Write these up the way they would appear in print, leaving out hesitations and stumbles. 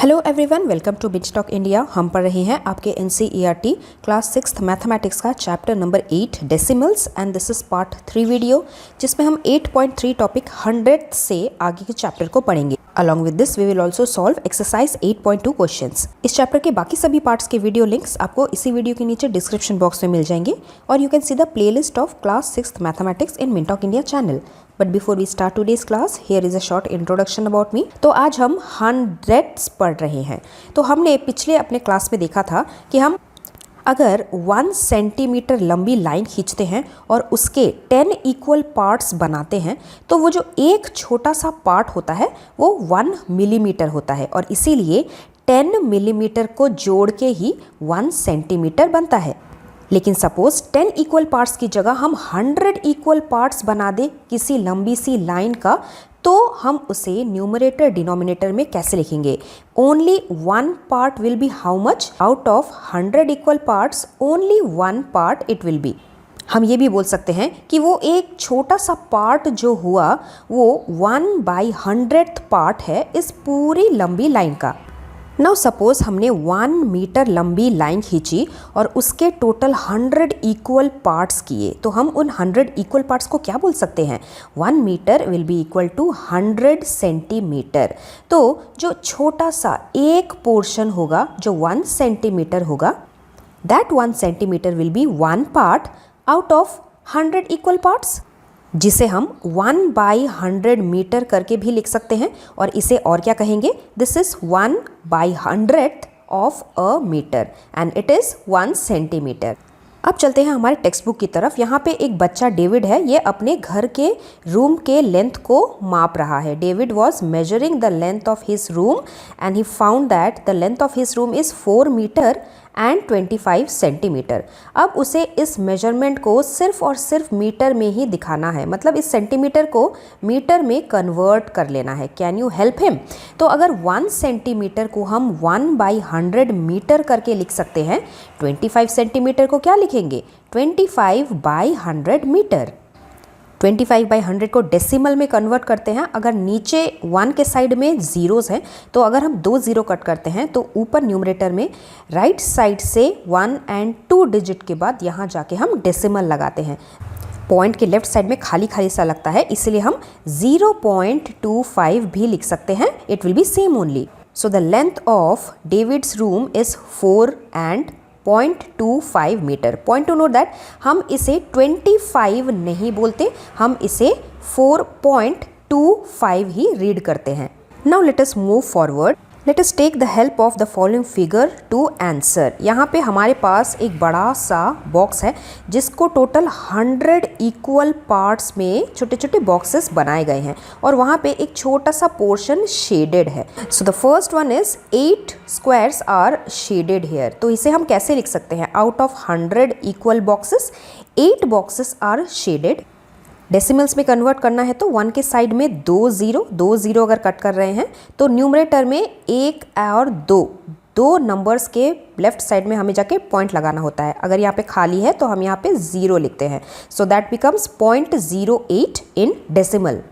Hello everyone, welcome to Bitstock India. हम पढ़ रहे हैं आपके एनसीईआरटी क्लास 6 मैथमेटिक्स का chapter number 8 decimals and this is part 3 video, जिसमें हम 8.3 टॉपिक 100 से आगे के चैप्टर को पढ़ेंगे। Along with this we will also solve exercise 8.2 questions. इस चैप्टर के बाकी सभी पार्ट्स के वीडियो लिंक्स आपको इसी वीडियो के नीचे डिस्क्रिप्शन बॉक्स में मिल जाएंगे और you can see the playlist of class 6 mathematics in Mintalk India channel. But before we start today's class, here is a short introduction about me. तो आज हम हंड्रेड्स पढ़ रहे हैं। तो हमने पिछले अपने क्लास में देखा था कि हम अगर 1 सेंटीमीटर लंबी लाइन खींचते हैं और उसके 10 इक्वल पार्ट्स बनाते हैं तो वो जो एक छोटा सा पार्ट होता है वो 1 मिलीमीटर होता है, और इसीलिए 10 मिलीमीटर को जोड़ के ही 1 सेंटीमीटर बनता है। लेकिन सपोज 10 इक्वल पार्ट्स की जगह हम 100 इक्वल पार्ट्स बना दे किसी लंबी सी लाइन का, तो हम उसे न्यूमरेटर डिनोमिनेटर में कैसे लिखेंगे? Only 1 part will be how much? Out of 100 equal parts only 1 part it will B. हम ये भी बोल सकते हैं कि वो एक छोटा सा पार्ट जो हुआ वो 1/100th पार्ट है इस पूरी लंबी लाइन का। नाउ सपोज हमने 1 मीटर लंबी लाइन खींची और उसके टोटल 100 इक्वल पार्ट्स किए, तो हम उन 100 इक्वल पार्ट्स को क्या बोल सकते हैं? 1 metre will be equal to 100 centimetre. तो जो छोटा सा एक पोर्शन होगा जो 1 सेंटीमीटर होगा, that 1 centimetre will be 1 part out of 100 equal parts, जिसे हम 1/100 मीटर करके भी लिख सकते हैं। और इसे और क्या कहेंगे? This is 1/100th of a metre and it is 1 centimetre. अब चलते हैं हमारे टेक्स्ट बुक की तरफ। यहाँ पे एक बच्चा डेविड है, ये अपने घर के रूम के लेंथ को माप रहा है। David was measuring the length of his room and he found that the length of his room is 4 metre and 25 centimetre. अब उसे इस मेजरमेंट को सिर्फ और सिर्फ मीटर में ही दिखाना है, मतलब इस सेंटीमीटर को मीटर में कन्वर्ट कर लेना है। Can you help him? तो अगर 1 सेंटीमीटर को हम 1/100 मीटर करके लिख सकते हैं, 25 सेंटीमीटर को क्या लिखेंगे? 25/100 मीटर। 25/100 को डेसिमल में कन्वर्ट करते हैं। अगर नीचे 1 के साइड में जीरोस हैं, तो अगर हम 2 जीरो कट करते हैं तो ऊपर न्यूमरेटर में राइट साइड से 1 और 2 डिजिट के बाद यहाँ जाके हम डेसिमल लगाते हैं। पॉइंट के लेफ्ट साइड में खाली खाली सा लगता है, इसलिए हम 0.25 भी लिख सकते हैं। It will be same only. So the length of David's room is 4 and 0.25 metre. Point to note that हम इसे 25 नहीं बोलते, हम इसे 4.25 ही रीड करते हैं। Now let us move forward. Let us take the help of the following figure to answer. यहाँ पे हमारे पास एक बड़ा सा बॉक्स है जिसको टोटल 100 इक्वल पार्ट्स में छोटे छोटे बॉक्सेस बनाए गए हैं और वहाँ पे एक छोटा सा पोर्शन शेडेड है। So the first one is 8 squares are shaded here. तो इसे हम कैसे लिख सकते हैं? Out of 100 equal boxes 8 boxes are shaded. Decimals में कन्वर्ट करना है तो 1 के साइड में 2 जीरो अगर कट कर रहे हैं तो न्यूमरेटर में 1 और 2 नंबर्स के लेफ्ट साइड में हमें जाके पॉइंट लगाना होता है। अगर यहाँ पे खाली है तो हम यहाँ पे 0 लिखते हैं। So that becomes 0.08 in decimal.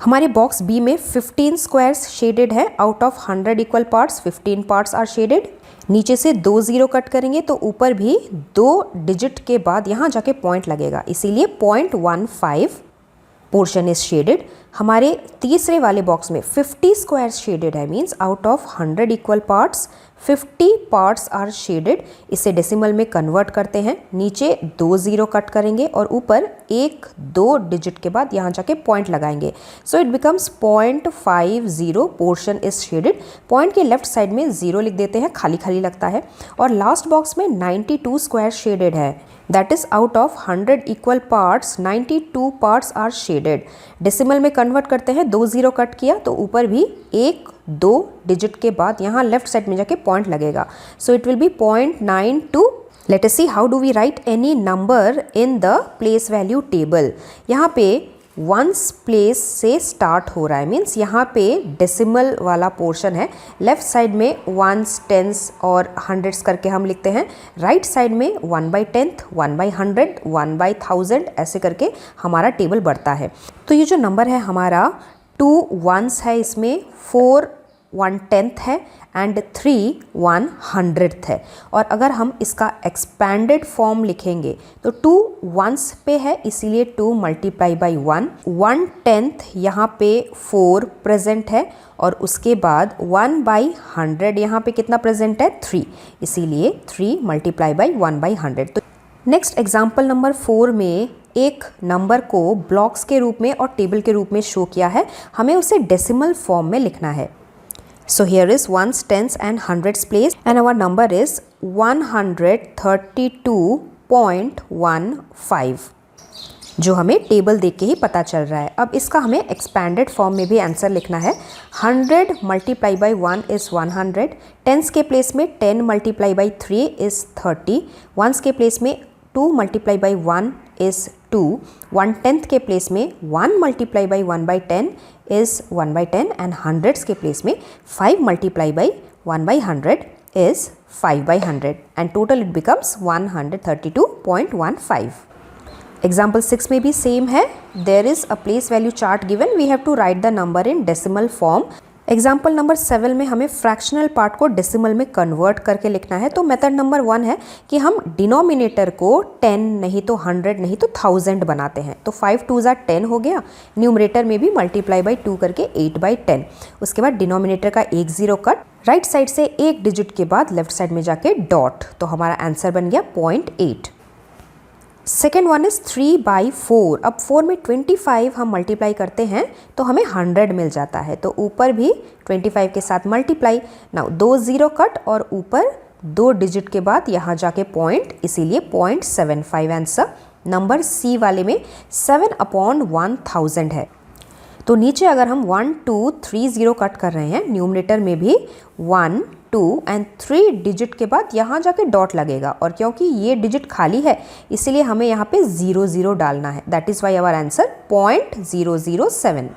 हमारे बॉक्स बी में 15 स्क्वायर्स शेडेड है। Out of 100 equal parts 15 parts are shaded. नीचे से 2 जीरो कट करेंगे तो ऊपर भी 2 डिजिट के बाद यहाँ जाके पॉइंट लगेगा, इसीलिए 0.15 पोर्शन इज शेडेड। हमारे तीसरे वाले बॉक्स में 50 स्क्वायर्स शेडेड है, means out of 100 equal parts 50 parts are shaded. इसे डेसिमल में कन्वर्ट करते हैं। नीचे 2 जीरो कट करेंगे और ऊपर 1-2 डिजिट के बाद यहाँ जाके पॉइंट लगाएंगे। So it becomes 0.50 portion is shaded. Point के लेफ्ट साइड में 0 लिख देते हैं, खाली खाली लगता है। और लास्ट बॉक्स में 92 स्क्वायर शेडेड है। That is out of 100 equal parts 92 parts are shaded. Decimal में कन्वर्ट करते हैं, 2 जीरो कट किया तो ऊपर भी 1-2 डिजिट के बाद यहाँ लेफ्ट साइड में जाके पॉइंट लगेगा। So it will be 0.92। Let us see how do we write any number in the place value table. यहाँ पे वंस प्लेस से स्टार्ट हो रहा है, मीन्स यहाँ पे डेसिमल वाला पोर्शन है। लेफ्ट साइड में वंस, टेंस और हंड्रेड्स करके हम लिखते हैं। राइट साइड में 1/10, 1/100, 1/1000 ऐसे करके हमारा टेबल बढ़ता है। तो ये जो नंबर है हमारा 2 वंस है, इसमें 4 1/10 है एंड 3 1/100th है। और अगर हम इसका एक्सपैंडेड फॉर्म लिखेंगे तो 2 वंस पे है, इसीलिए 2 मल्टीप्लाई बाई 1, 1/10 यहाँ पे 4 प्रेजेंट है और उसके बाद 1/100 यहाँ पे कितना प्रेजेंट है 3, इसीलिए 3 मल्टीप्लाई बाई 1/100। तो नेक्स्ट एग्जाम्पल नंबर 4 में एक नंबर को ब्लॉक्स के रूप में और टेबल के रूप में शो किया है, हमें उसे डेसिमल फॉर्म में लिखना है। So here is ones, tens and hundreds place and our number is 132.15, जो हमें टेबल देख के ही पता चल रहा है। अब इसका हमें एक्सपैंडेड फॉर्म में भी आंसर लिखना है। 100 मल्टीप्लाई बाई 1 इज़ 100, टेंस के प्लेस में 10 मल्टीप्लाई बाई 3 इज़ 30, वंस के प्लेस में 2 मल्टीप्लाई बाई 1 इज़ 2, 1/10 के प्लेस में 1 multiply by 1/10 is 1/10 and hundreds के प्लेस में 5 multiply by 1/100 is 5/100 and total it becomes 132.15। Example 6 में भी सेम है। There is a place value chart given, we have to write the number in decimal form. Example number 7 में हमें fractional part को decimal में convert करके लिखना है। तो मेथड नंबर 1 है कि हम डिनोमिनेटर को 10 नहीं तो 100 नहीं तो 1000 बनाते हैं। तो 5 2 ज़ा 10 हो गया, न्यूमरेटर में भी मल्टीप्लाई बाई 2 करके 8/10। उसके बाद डिनोमिनेटर का एक 0 कट, राइट साइड से एक डिजिट के बाद लेफ्ट साइड में जाके डॉट, तो हमारा आंसर बन गया 0.8। Second one is 3/4। अब 4 में 25 हम मल्टीप्लाई करते हैं तो हमें 100 मिल जाता है, तो ऊपर भी 25 के साथ मल्टीप्लाई। नाउ 2 0 कट और ऊपर 2 डिजिट के बाद यहाँ जाके पॉइंट, इसीलिए 0.75 आंसर। नंबर सी वाले में 7/1000 है। तो नीचे अगर हम 1 2 3 0 कट कर रहे हैं, न्यूमरेटर में भी 1 2 एंड 3 डिजिट के बाद यहाँ जाके डॉट लगेगा, और क्योंकि ये डिजिट खाली है इसीलिए हमें यहाँ पे 0 0 डालना है। That is why our answer 0.007।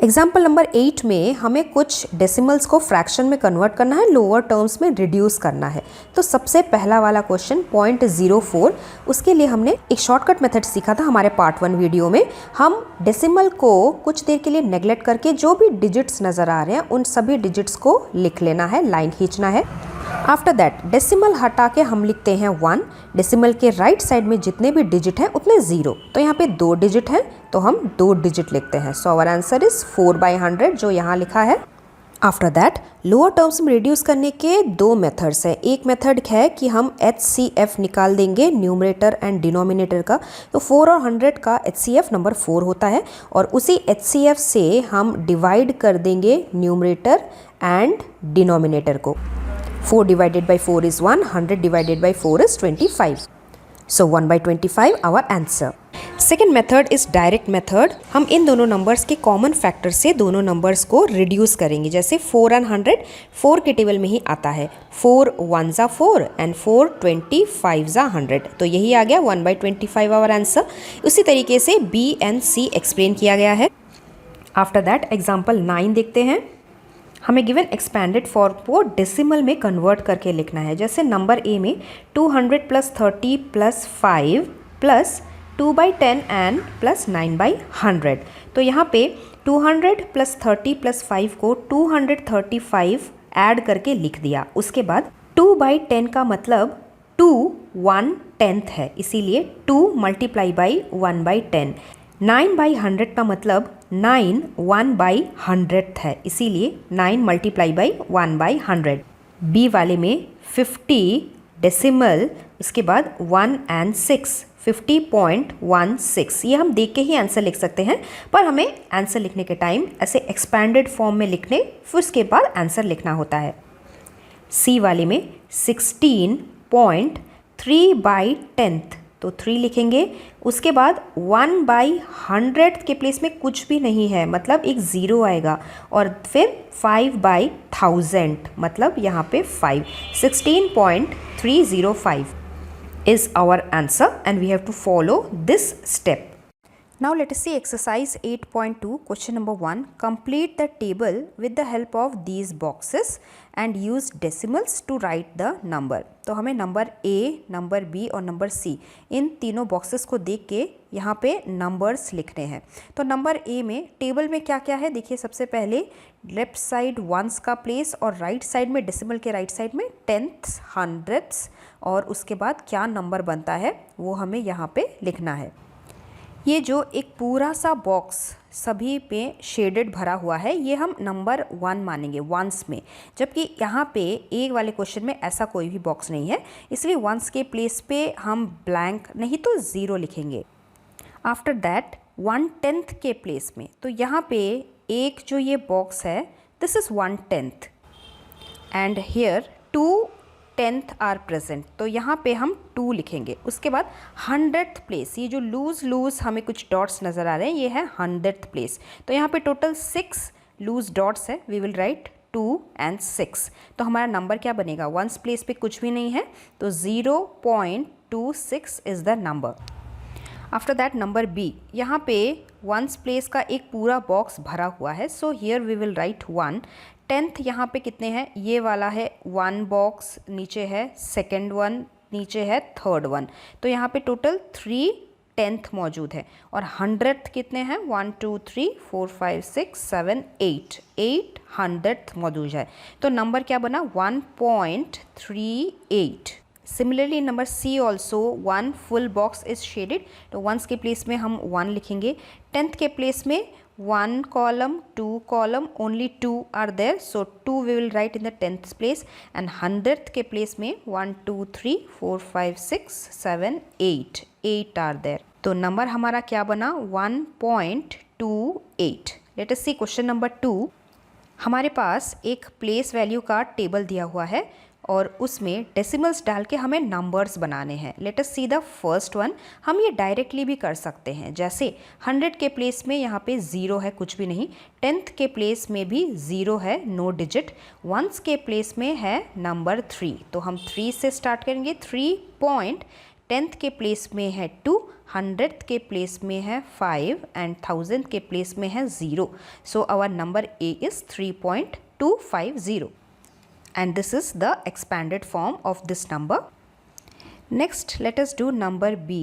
Example number 8 में हमें कुछ डेसिमल्स को फ्रैक्शन में कन्वर्ट करना है, लोअर टर्म्स में रिड्यूस करना है। तो सबसे पहला वाला क्वेश्चन 0.04, उसके लिए हमने एक शॉर्टकट मेथड सीखा था हमारे पार्ट 1 वीडियो में। हम डेसिमल को कुछ देर के लिए नेग्लेक्ट करके जो भी डिजिट्स नज़र आ रहे हैं उन सभी डिजिट्स को लिख लेना है, लाइन खींचना है। आफ्टर दैट डेसिमल हटा के हम लिखते हैं 1, डेसिमल के राइट साइड में जितने भी डिजिट हैं उतने 0, तो यहाँ पे 2 डिजिट हैं तो हम 2 डिजिट लिखते हैं। सो आवर आंसर इज 4/100 जो यहाँ लिखा है। आफ्टर दैट लोअर टर्म्स में रिड्यूस करने के 2 मेथड्स हैं। एक मेथड है कि हम HCF निकाल देंगे न्यूमरेटर एंड डिनोमिनेटर का, तो 4 और 100 का HCF नंबर 4 होता है, और उसी HCF से हम डिवाइड कर देंगे न्यूमरेटर एंड डिनोमिनेटर को। 4 divided by 4 is 1, 100 divided by 4 is 25. So 1/25 our answer. Second method is direct method. हम इन दोनों नंबर्स के कॉमन फैक्टर से दोनों नंबर्स को रिड्यूस करेंगे। जैसे 4 एंड 100 4 के टेबल में ही आता है, 4 1 ज़ा 4 एंड 4 25 ज़ा 100, तो यही आ गया 1/25 आवर आंसर। उसी तरीके से B एंड C एक्सप्लेन किया गया है। आफ्टर दैट एग्जाम्पल 9 देखते हैं। हमें गिवन एक्सपैंडेड फॉर्म को डेसिमल में कन्वर्ट करके लिखना है। जैसे नंबर ए में 200 + 30 + 5 + 2/10 एंड + 9/100, तो यहाँ पे 200 + 30 + 5 को 235 ऐड करके लिख दिया। उसके बाद 2/10 का मतलब 2 1/10 है, इसीलिए 2 मल्टीप्लाई बाई 1/10। 9/100 का मतलब 9 1/100 है, इसीलिए 9 मल्टीप्लाई बाई 1/100। बी वाले में 50 डेसिमल, इसके बाद 1 एंड 6 50.16, ये हम देख के ही आंसर लिख सकते हैं, पर हमें आंसर लिखने के टाइम ऐसे एक्सपैंडेड फॉर्म में लिखने, फिर उसके बाद आंसर लिखना होता है। सी वाले में 16.3/10, तो 3 लिखेंगे। उसके बाद 1/100 के प्लेस में कुछ भी नहीं है, मतलब एक 0 आएगा, और फिर 5/1000 मतलब यहाँ पे 5, 16.305 is our answer and we have to follow this step. Now let us see exercise 8.2 question number 1. Complete the table with the help of these boxes and use decimals to write the number. तो हमें number A, number B और number C इन तीनों boxes को देख के यहाँ पे numbers लिखने हैं। तो नंबर A में टेबल में क्या क्या है देखिए। सबसे पहले लेफ्ट साइड वंस का प्लेस और राइट साइड में डेसिमल के राइट साइड में टेंथ्स, हंड्रेड्स और उसके बाद क्या नंबर बनता है वो हमें यहाँ पे लिखना है। ये जो एक पूरा सा बॉक्स सभी पे शेडेड भरा हुआ है ये हम नंबर 1 मानेंगे वंस में, जबकि यहाँ पे एक वाले क्वेश्चन में ऐसा कोई भी बॉक्स नहीं है, इसलिए वंस के प्लेस पे हम ब्लैंक नहीं तो 0 लिखेंगे। आफ्टर दैट 1/10 के प्लेस में तो यहाँ पे एक जो ये बॉक्स है this is 1/10 and here 2/10 are present, तो यहाँ पे हम 2 लिखेंगे। उसके बाद 100th प्लेस, ये जो लूज हमें कुछ डॉट्स नज़र आ रहे हैं ये है 100th प्लेस, तो यहाँ पे टोटल 6 लूज डॉट्स है। वी विल राइट 2 and 6, तो हमारा नंबर क्या बनेगा। वंस प्लेस पे कुछ भी नहीं है तो 0.26 is the number. After that number B, यहाँ पे वंस प्लेस का एक पूरा बॉक्स भरा हुआ है, so here we will write 1। 10th यहाँ पे कितने हैं, ये वाला है 1 बॉक्स, नीचे है सेकेंड वन, नीचे है थर्ड वन, तो यहाँ पे टोटल 3 10th मौजूद है। और 100th कितने हैं 1 2 3 4 5 6 7 8 100th मौजूद है, तो नंबर क्या बना 1.38। Similarly number C also 1 full box is shaded, तो वंस के प्लेस में हम 1 लिखेंगे। 10th के प्लेस में 1 column 2 column only 2 are there, so 2 we will write in the 10th place, and 100th के प्लेस में 1 2 3 4 5 6 7 8 are there, तो नंबर हमारा क्या बना 1.28। लेट अस सी क्वेश्चन नंबर 2। हमारे पास एक प्लेस वैल्यू का टेबल दिया हुआ है और उसमें डेसिमल्स डाल के हमें नंबर्स बनाने हैं। Late us see the first one. हम ये डायरेक्टली भी कर सकते हैं, जैसे 100 के प्लेस में यहाँ पे 0 है, कुछ भी नहीं। 10th के प्लेस में भी 0 है, नो डिजिट। वंस के प्लेस में है नंबर 3, तो हम 3 से स्टार्ट करेंगे। 3 पॉइंट 10th के प्लेस में है 2, 100th के प्लेस में है 5 एंड 1000 के प्लेस में है 0, so our number A is 3.250 and this is the expanded form of this number. Next let us do number B।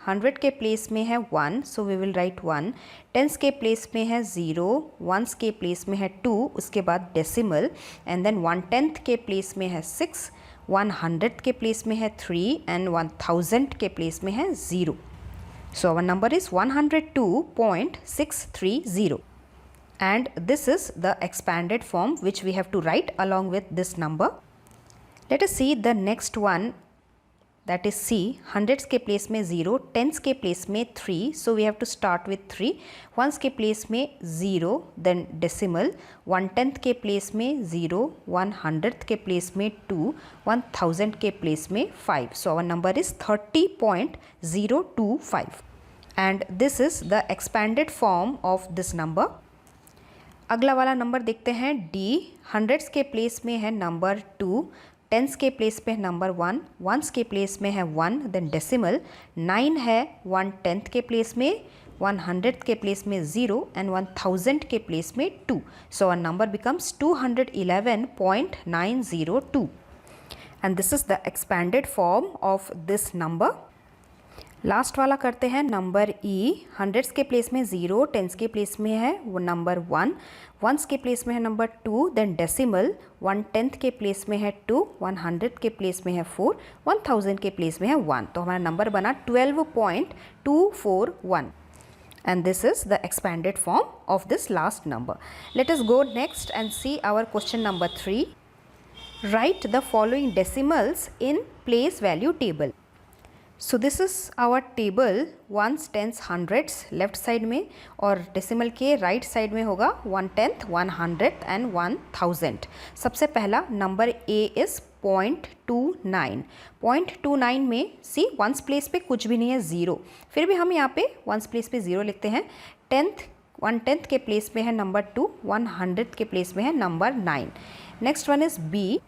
100 के प्लेस में है 1, so we will write 1। 10th के प्लेस में है 0, वंस के प्लेस में है 2, उसके बाद डेसिमल, एंड देन 1/10 के प्लेस में है 6, 100th के प्लेस में है 3 एंड 1000 के प्लेस में है 0, so our number is 102.630 and this is the expanded form which we have to write along with this number. Let us see the next one, that is C। 100s के place में 0, 10s के place में 3, so we have to start with 3। Once के place में 0, then decimal, 1/10 के place में 0, 100th के place में 2, 1000 के प्लेस में 5, so our number is 30.025 and this is the expanded form of this number। अगला वाला नंबर देखते हैं डी। 100s के प्लेस में है नंबर 2, 10s के प्लेस पे है नंबर 1, वंस के प्लेस में है 1, देन डेसिमल, 9 है 1/10 के प्लेस में, 100th के प्लेस में 0 एंड 1000 के प्लेस में 2, so our number becomes 211.902 and this is the expanded form of this number. Last वाला करते हैं नंबर ई। 100s के प्लेस में 0, 10s के प्लेस में है वो नंबर 1, वंस के प्लेस में है नंबर 2, देन डेसिमल, 1/10 के प्लेस में है 2, 100 के प्लेस में है 4, 1000 के प्लेस में है 1, तो हमारा नंबर बना 12.241 and this is the expanded form of this last number. Let us go next and see our question number 3. Write the following decimals in place value table. So this is our table ones, tens, hundreds left side में और decimal के right side में होगा 1/10, 100 and 1000। सबसे पहला number A is 0.29। 0.29 में see ones place पे कुछ भी नहीं है 0, फिर भी हम यहाँ पे वंस प्लेस पे 0 लिखते हैं। 1/10 के प्लेस में है नंबर 2, 100 के प्लेस में है number 9। Next one is B.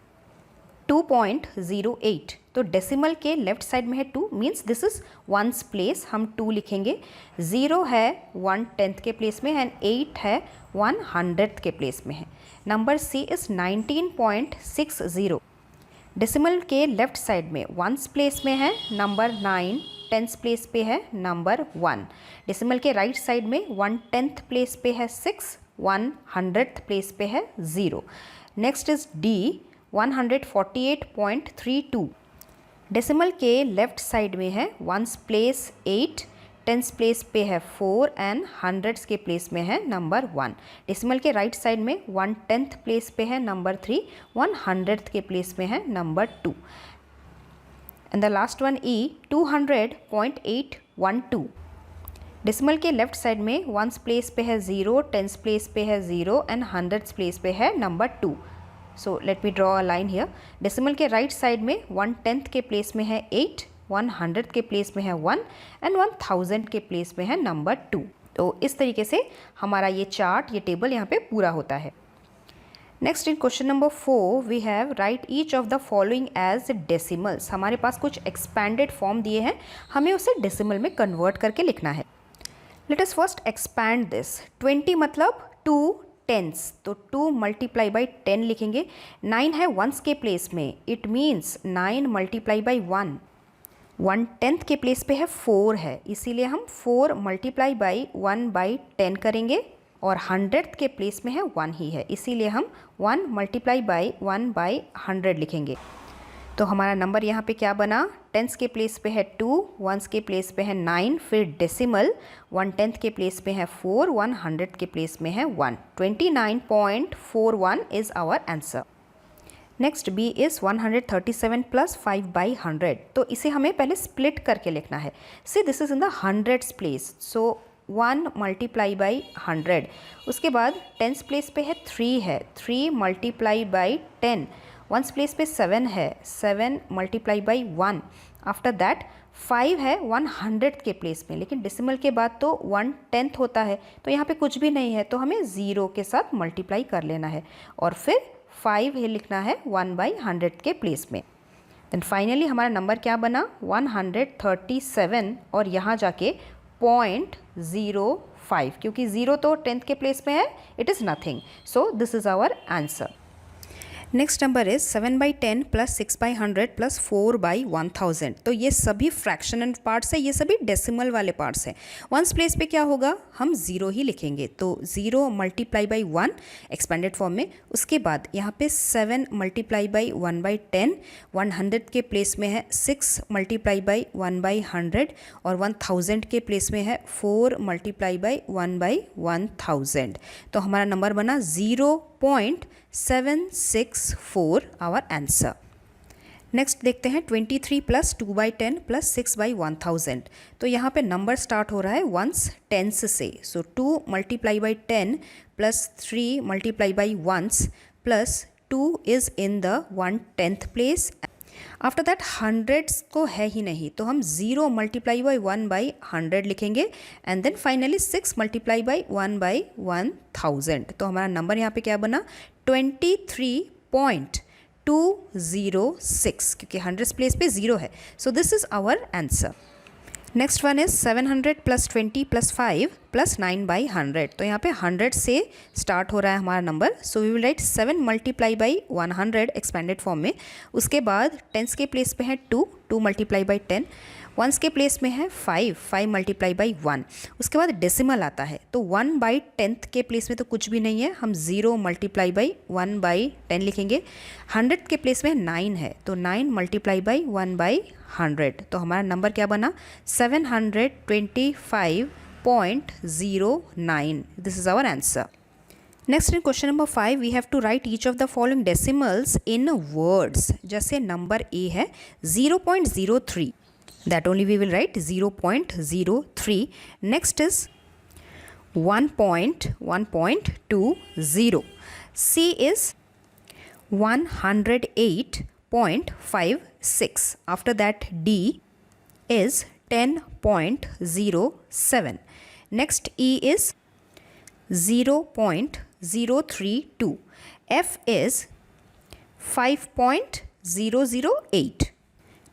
2.08। तो डेसिमल के लेफ्ट साइड में है 2, means this is ones place, हम 2 लिखेंगे। 0 है 1/10 के प्लेस में एंड 8 है 1/100 के प्लेस में है। Number C is 19.60। डेसिमल के लेफ्ट साइड में वंस प्लेस में है नंबर 9, टेंस प्लेस पे है नंबर 1। डेसिमल के राइट साइड में 1/10 प्लेस पे है 6, 1/100 प्लेस पे है 0। Next is D 148.32। डेसिमल के लेफ्ट साइड में है वंस प्लेस 8, टेंस प्लेस पे है 4 एंड हंड्रेड्स के प्लेस में है नंबर 1। डेसिमल के राइट साइड में 1/10 प्लेस पे है नंबर 3, 1/100 के प्लेस में है number 2। And the last one E 200.812। Decimal के लेफ्ट साइड में वंस प्लेस पे है 0, टेंस प्लेस पे है 0 एंड हंड्रेड्स प्लेस पे है number 2। So let me draw a line here. Decimal के राइट साइड में 1/10 के प्लेस में है 8, 100 के प्लेस में है 1 एंड 1000 के प्लेस में है नंबर 2। तो इस तरीके से हमारा ये चार्ट, ये टेबल यहाँ पे पूरा होता है। Next in question number 4 we have write each of the following as decimals. हमारे पास कुछ एक्सपैंडेड फॉर्म दिए हैं, हमें उसे डेसिमल में कन्वर्ट करके लिखना है। Let us first expand this. 20 मतलब 2 टेंस, तो 2 मल्टीप्लाई बाई 10 लिखेंगे। 9 है वंस के प्लेस में, इट मीन्स 9 मल्टीप्लाई बाई 1। 1/10 के प्लेस पे है 4 है, इसीलिए हम 4 मल्टीप्लाई बाई 1/10 करेंगे। और 100 के प्लेस में है 1 ही है, इसीलिए हम 1 मल्टीप्लाई बाई 1/100 लिखेंगे। तो हमारा नंबर यहाँ पे क्या बना, टेंस के प्लेस पे है 2, वंस के प्लेस पे है 9, फिर डेसिमल 1/10 के प्लेस पे है 4, 100 के प्लेस में है 1। 29.41 is our answer. Next B is 137 plus 5/100। तो इसे हमें पहले स्प्लिट करके लिखना है। See this is in the hundreds place, so 1 multiply by 100। उसके बाद टेंस प्लेस पे है 3 है, 3 मल्टीप्लाई बाई 10। वंस प्लेस पे 7 है, 7 मल्टीप्लाई बाई 1। आफ्टर दैट 5 है 100 के प्लेस में, लेकिन डेसिमल के बाद तो 1/10 होता है, तो यहाँ पे कुछ भी नहीं है, तो हमें 0 के साथ मल्टीप्लाई कर लेना है और फिर 5 ही लिखना है 1/100 के प्लेस में। देन फाइनली हमारा नंबर क्या बना, 137 और यहाँ जाके 0.05, क्योंकि 0 तो 10th के प्लेस में है, it is nothing. So this is our answer. Next number is 7/10 plus 6/100 plus 4/1000। तो ये सभी फ्रैक्शनल पार्ट्स है, ये सभी डेसिमल वाले पार्ट्स हैं। वंस प्लेस पे क्या होगा, हम 0 ही लिखेंगे, तो 0 मल्टीप्लाई बाई 1 एक्सपेंडेड फॉर्म में। उसके बाद यहाँ पे 7 मल्टीप्लाई बाई 1/10, 100 के प्लेस में है 6 मल्टीप्लाई बाई 1/100 और 1000 के प्लेस में है 4 मल्टीप्लाई बाई 1/1000। तो हमारा नंबर बना 0.764 आवर आंसर। नेक्स्ट देखते हैं 23 प्लस 2/10 प्लस 6/1000। तो यहाँ पे नंबर स्टार्ट हो रहा है वंस टेंस से, सो 2 multiply by 10 plus 3 multiply by ones plus 2 is in the 1/10 place. After that hundreds को है ही नहीं, तो हम 0 मल्टीप्लाई बाई 1/100 लिखेंगे and then finally 6 multiply by 1/1000। तो हमारा नंबर यहाँ पे क्या बना, 23.206, क्योंकि हंड्रेड्स प्लेस पे 0 है। So this is our answer. Next one is 700 plus 20 plus 5 plus 9/100। तो यहाँ पे 100 से स्टार्ट हो रहा है हमारा number, so we will write 7 multiply by 100 expanded form में। उसके बाद टेंस के प्लेस पे है 2, 2 मल्टीप्लाई बाई 10। वंस के प्लेस में है 5, 5 मल्टीप्लाई बाई 1। उसके बाद डेसिमल आता है, तो 1/10 के प्लेस में तो कुछ भी नहीं है, हम 0 मल्टीप्लाई बाई 1/10 लिखेंगे। 100 के प्लेस में 9 है, तो 9 मल्टीप्लाई बाई 1/100। तो हमारा नंबर क्या बना, 725.09। This is our answer. Next in question number 5 we have to write each of the following decimals in words. जैसे नंबर ए है 0.03, that only we will write 0.03. Next is 1.1.20. C is 108.56. After that D is 10.07. Next E is 0.032. F is 5.0. 008.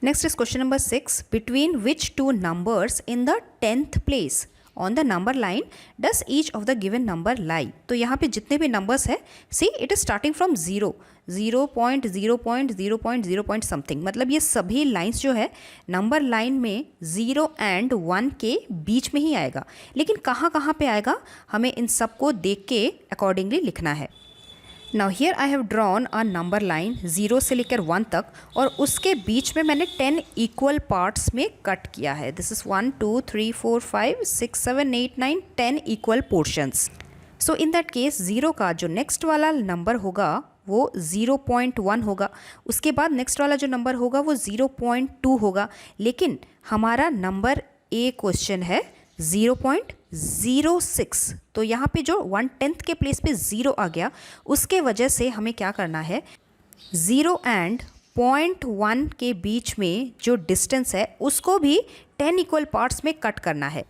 Next is question number 6. Between which two numbers in the 10th place on the number line does each of the given number lie? तो यहाँ पे जितने भी numbers है, see it is starting from 0, 0.0.0.0 something. मतलब ये सभी lines जो है number line में 0 and 1 के बीच में ही आएगा. लेकिन कहाँ कहाँ पे आएगा हमें इन सब को देख के accordingly लिखना है. Now here I have drawn a number line 0 से लेकर 1 तक और उसके बीच में मैंने 10 equal parts में कट किया है. This is 1, 2, 3, 4, 5, 6, 7, 8, 9, 10 equal portions. So in that case 0 का जो next वाला नंबर होगा वो 0.1 होगा. उसके बाद next वाला जो नंबर होगा वो 0.2 होगा. लेकिन हमारा नंबर A क्वेश्चन है 0.06. तो यहाँ पे जो 1/10 के प्लेस पे 0 आ गया उसके वजह से हमें क्या करना है 0 एंड 0.1 के बीच में जो डिस्टेंस है उसको भी 10 इक्वल पार्ट्स में कट करना है.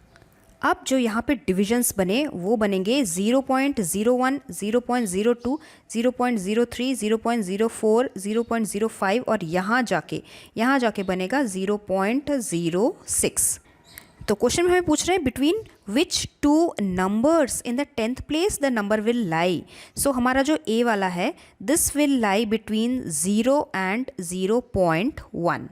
अब जो यहाँ पे डिविजन्स बने वो बनेंगे 0.01, 0.02, 0.03, 0.04, 0.05 और यहाँ जाके बनेगा 0.06. तो क्वेश्चन में हमें पूछ रहे हैं between which two numbers in the 10th place the number will lie. So हमारा जो ए वाला है this will lie between 0 and 0.1.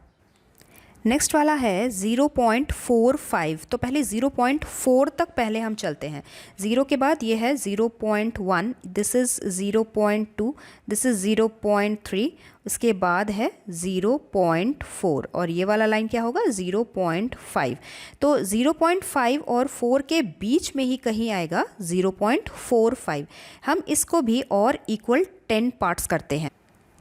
Next वाला है 0.45. तो पहले 0.4 तक पहले हम चलते हैं. 0 के बाद ये है 0.1, दिस इज़ 0.2, दिस इज़ 0.3, उसके बाद है 0.4 और ये वाला लाइन क्या होगा 0.5. तो 0.5 और 4 के बीच में ही कहीं आएगा 0.45. हम इसको भी और इक्वल 10 पार्ट्स करते हैं.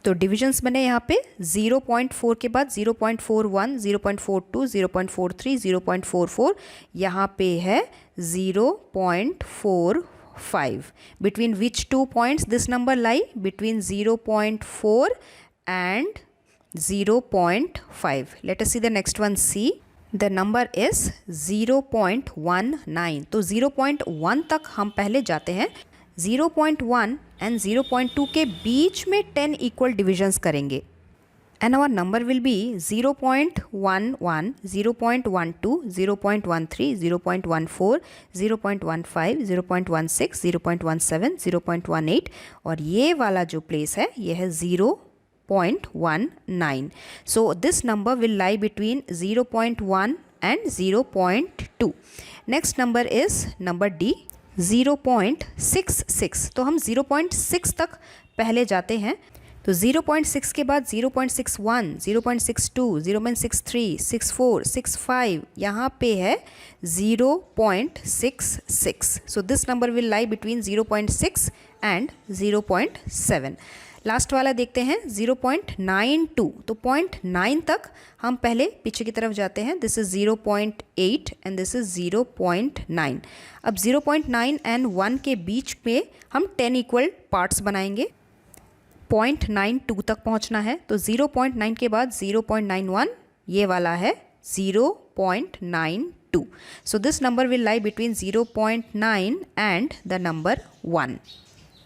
तो डिविजन्स बने यहाँ पे 0.4 के बाद 0.41, 0.42, 0.43, 0.44, यहाँ पे है 0.45. Between which two points this number lie? Between 0.4 and 0.5. Let us see the next one. C. The number is 0.19. तो 0.1 तक हम पहले जाते हैं. 0.1 एंड 0.2 के बीच में 10 इक्वल डिविजन्स करेंगे and our number will be 0.11, 0.12, 0.13, 0.14, 0.15, 0.16, 0.17, 0.18 और ये वाला जो प्लेस है ये है 0.19. So this number will lie between 0.1 and 0.2. Next number is number D 0.66. तो हम 0.6 तक पहले जाते हैं. तो 0.6 के बाद 0.61, 0.62, 0.63, 64, 65 यहाँ पे है 0.66. So this number will lie between 0.6 and 0.7. Last वाला देखते हैं 0.92. तो 0.9 तक हम पहले पीछे की तरफ जाते हैं. This is 0.8 and this is 0.9. अब 0.9 एंड 1 के बीच में हम 10 इक्वल पार्ट्स बनाएंगे. 0.92 तक पहुंचना है. तो 0.9 के बाद 0.91 ये वाला है 0.92. So this number will lie between 0.9 and the number 1.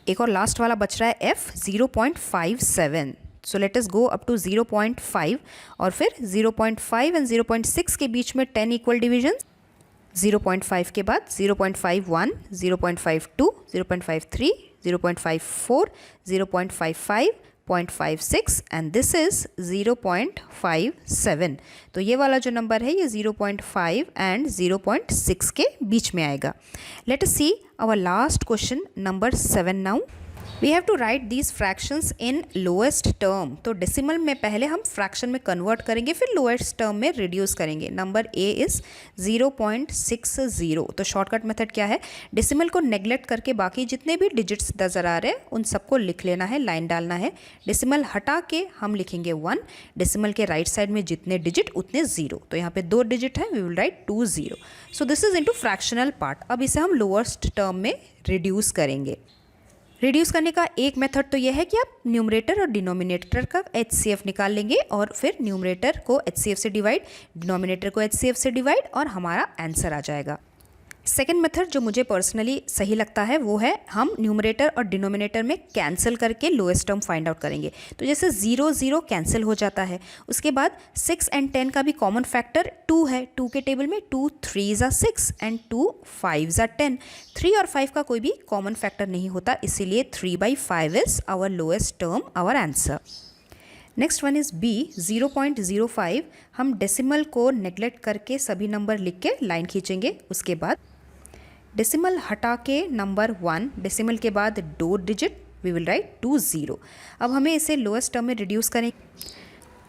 एक और लास्ट वाला बच रहा है F 0.57. So let us go up to 0.5 और फिर 0.5 एंड 0.6 के बीच में 10 इक्वल डिविजन. 0.5 के बाद 0.51, 0.52, 0.53, 0.54, 0.55, 0.56 एंड दिस इज 0.57. तो ये वाला जो नंबर है ये 0.5 एंड 0.6 के बीच में आएगा. Let us see our last question number 7 now. We have to write these fractions in lowest term. तो डेसिमल में पहले हम फ्रैक्शन में कन्वर्ट करेंगे फिर लोएस्ट टर्म में रिड्यूस करेंगे. Number A is 0.60. तो शॉर्टकट मेथड क्या है डेसिमल को नेग्लेक्ट करके बाकी जितने भी डिजिट्स नज़र आ रहे हैं उन सबको लिख लेना है, लाइन डालना है. डेसिमल हटा के हम लिखेंगे 1. डेसिमल के राइट साइड में जितने डिजिट उतने 0. तो यहाँ पे 2 डिजिट है, we will write 20. So this is into fractional part. अब इसे हम लोएस्ट टर्म में रिड्यूस करेंगे. रिड्यूस करने का एक मेथड तो यह है कि आप न्यूमरेटर और डिनोमिनेटर का HCF निकाल लेंगे और फिर न्यूमरेटर को HCF से डिवाइड, डिनोमिनेटर को HCF से डिवाइड और हमारा आंसर आ जाएगा. सेकेंड मेथड जो मुझे पर्सनली सही लगता है वो है हम न्यूमरेटर और डिनोमिनेटर में कैंसिल करके लोएस्ट टर्म फाइंड आउट करेंगे। तो जैसे 0 0 कैंसिल हो जाता है, उसके बाद 6 एंड 10 का भी कॉमन फैक्टर 2 है। 2 के टेबल में 2 3 6 एंड 2 5 10। 3 और 5 का कोई भी कॉमन फैक्टर नहीं होता, इसीलिए 3/5 is our lowest term, our answer. Next one is B 0.05। हम डेसिमल को नेग्लेक्ट करके सभी नंबर लिख के लाइन खींचेंगे। उसके बाद डेसिमल हटा के नंबर 1, डेसिमल के बाद 2 डिजिट, वी विल राइट 20। अब हमें इसे लोएस्ट टर्म में रिड्यूस करें।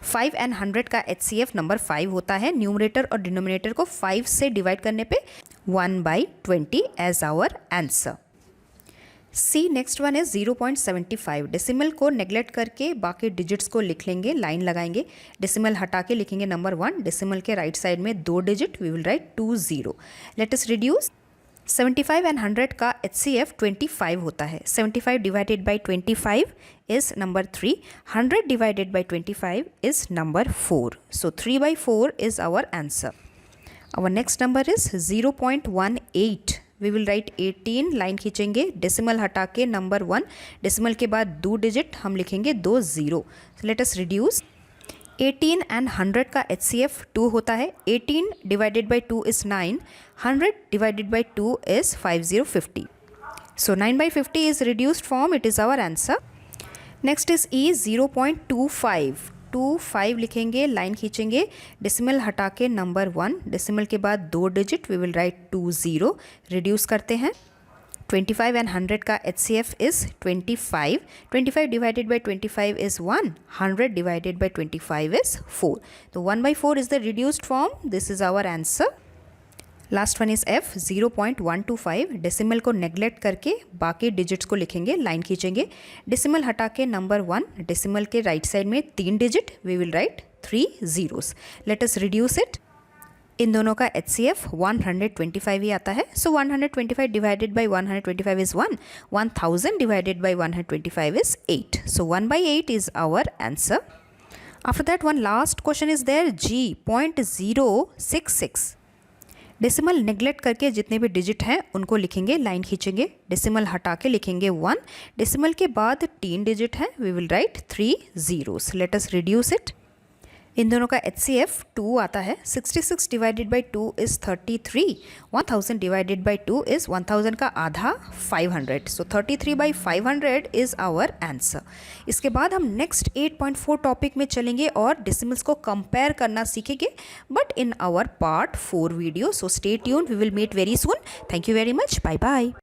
5 एंड 100 का HCF नंबर 5 होता है। न्यूमरेटर और डिनोमिनेटर को 5 से डिवाइड करने पे 1/20 as our answer. C next one है 0.75। डेसिमल को नेग्लेक्ट करके बाकी डिजिट्स को लिख लेंगे, लाइन लगाएंगे। डेसिमल हटा के लिखेंगे नंबर 1, डेसिमल के राइट साइड में 2 digit, we will write 20। Let us reduce. 75 and 100 का HCF 25 होता है। 75 divided by 25 is number 3, 100 divided by 25 is number 4। So 3/4 is our answer. Our next number is 0.18। We will write 18, line खींचेंगे। Decimal हटा के number 1, decimal के बाद 2 digit, हम लिखेंगे 20। Let us reduce. 18 एंड 100 का HCF 2 होता है। 18 divided by 2 is 9, 100 divided by 2 is 5050। So 9/50 is reduced form, it is our answer. Next is E 0.25। 25 लिखेंगे, लाइन खींचेंगे। डेसिमल हटा के नंबर 1, डेसिमल के बाद 2 digit, we will write 20। Reduce करते हैं। 25 एंड 100 का HCF is 25। 25 divided by 25 is 1, 100 divided by 25 is 4। तो 1/4 is the reduced form, this is our answer. Last one is F 0.125। डेसिमल को नेग्लेक्ट करके बाकी डिजिट्स को लिखेंगे, लाइन खींचेंगे। डेसिमल हटा के नंबर 1, डेसिमल के राइट साइड में 3 digit, we will write 3 zeros। Let us reduce it. इन दोनों का HCF 125 ही आता है। सो 125 divided by 125 is 1, 1000 divided by 125 is 8। So 1/8 is our answer. After that one last question is there G 0.066। Decimal neglect करके जितने भी डिजिट हैं उनको लिखेंगे, लाइन खींचेंगे। डेसिमल हटा के लिखेंगे 1, डेसिमल के बाद 3 डिजिट हैं, we will write 3 zeros। Let us reduce it. इन दोनों का HCF 2 आता है। 66 divided by 2 is 33। 1000 divided by 2 is 1000 का आधा 500। So 33/500 is our answer. इसके बाद हम नेक्स्ट 8.4 टॉपिक में चलेंगे और डेसिमल्स को कंपेयर करना सीखेंगे, but in our part 4 video. So stay tuned, we will meet very soon. Thank you very much, bye bye.